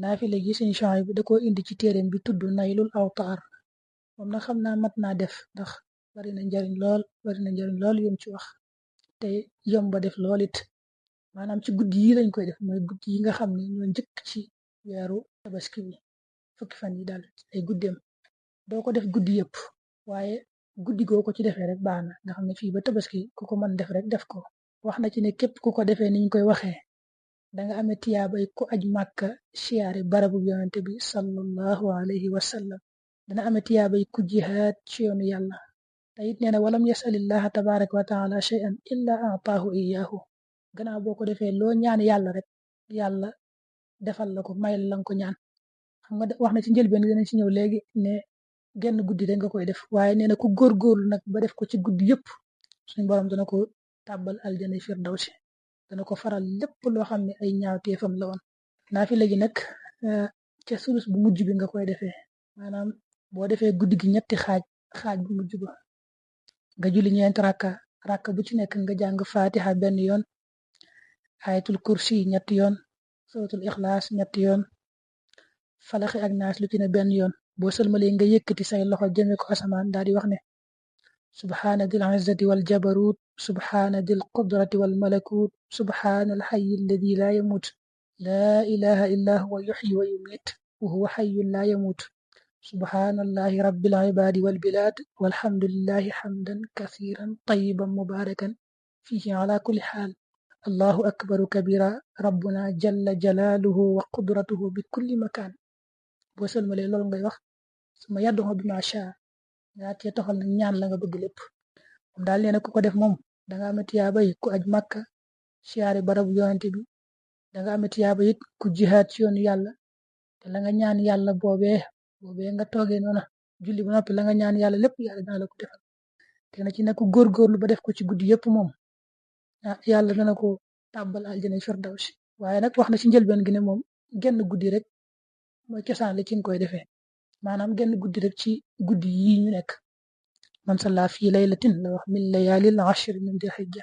naafile gi sëñ Suhaybu bi da koo indi ci téeréem bi tudd Naylul Awtaar moom nag xam naa mat naa def ndax bari na njariñ lool yum ci wax te yomba def lool it maanaam ci guddi yi lañ koy def mooy guddi yi nga xam ne ñoo njëkk ci weeru tabaski bi fukki fan yi daal ay guddeem doo ko def guddi yëpp waaye guddi goo ko ci defee rek baax na nga xam ne fii ba tabaski ku ko mën def rek def ko wax na ci ne képp ku ko defee niñ koy waxee danga amee tiyaabay ku aj màkka siyaare barabu yonente bi sallallahu alayhi wa sallam dana amee tiyaabay ku jihaad ci yoonu yàlla te it nee na walam yasalillaha tabaraka wa taala shay'an illa ataahu iyaahu gannaaw boo ko defee loo ñaan yàlla rek yàlla defal la ko may la nga ko ñaan xam nga wax na ci njëlbeen dinañ ci ñëw léegi ne genn guddi rek nga koy def waaye nee na ku góorgóorlu nag ba def ko ci guddi yëpp suñ borom dana ko tàbbal aljana firdawsi dana ko faral lépp loo xam ne ay ñaawteefam la woon naafila gi nag ca sulus bu mujj bi nga koy defee maanaam boo defee guddi gi ñetti xaaj bu mujj ba nga julli ñeenti rakka bu ci nekk nga jàng fatiha benn yoon ayatul kursi ñetti yoon suratul ixlaas ñetti yoon falaxi ak naas lu ci ne benn yoon boo sëlmalee nga yëkkati say loxo jëme ko asamaan daal di wax ne subhaana dil izzati wal jabarut subhaana dil qudrati wal malakut subhaana al xayi alladi laa yamut laa ilaha illa huwa yuxyi wa yumiit wa huwa xayun laa yamut subhaanallahi rabbil ibaadi wal bilaad walhamdulillahi xamdan kasiiran tayyiban mubaarakan fiihi ala kulli xaal allahu akbaru kabira rabbuna jalla jalaaluhu wa qudratuhu bi kulli makaan boo sëlmalee loolu ngay wax suma yadduxo bi ma shaa nga cee toxal nag ñaan la nga bëgg lépp moom daal nee na ku ko def moom danga am tiyaaba yi ku aj màkka siyaare barabu yonente bi danga am tiyaaba it ku jihaad ci yoonu yàlla te la nga ñaan yàlla boobee nga toogee noona julli ba noppi la nga ñaan yàlla lépp yàlla dana la ko defal te na ci nekk góorgóorlu ba def ko ci guddi yëpp moom yàlla dana ko tàbbal aljana firdawsi waaye nag wax na ci njëlbeen gi ne moom genn guddi rek mooy cosaan la ci nga koy defee maanaam genn guddi rek ci guddi yi ñu nekk man salla fii laylatin la wax min layaalil ashri min dil hijja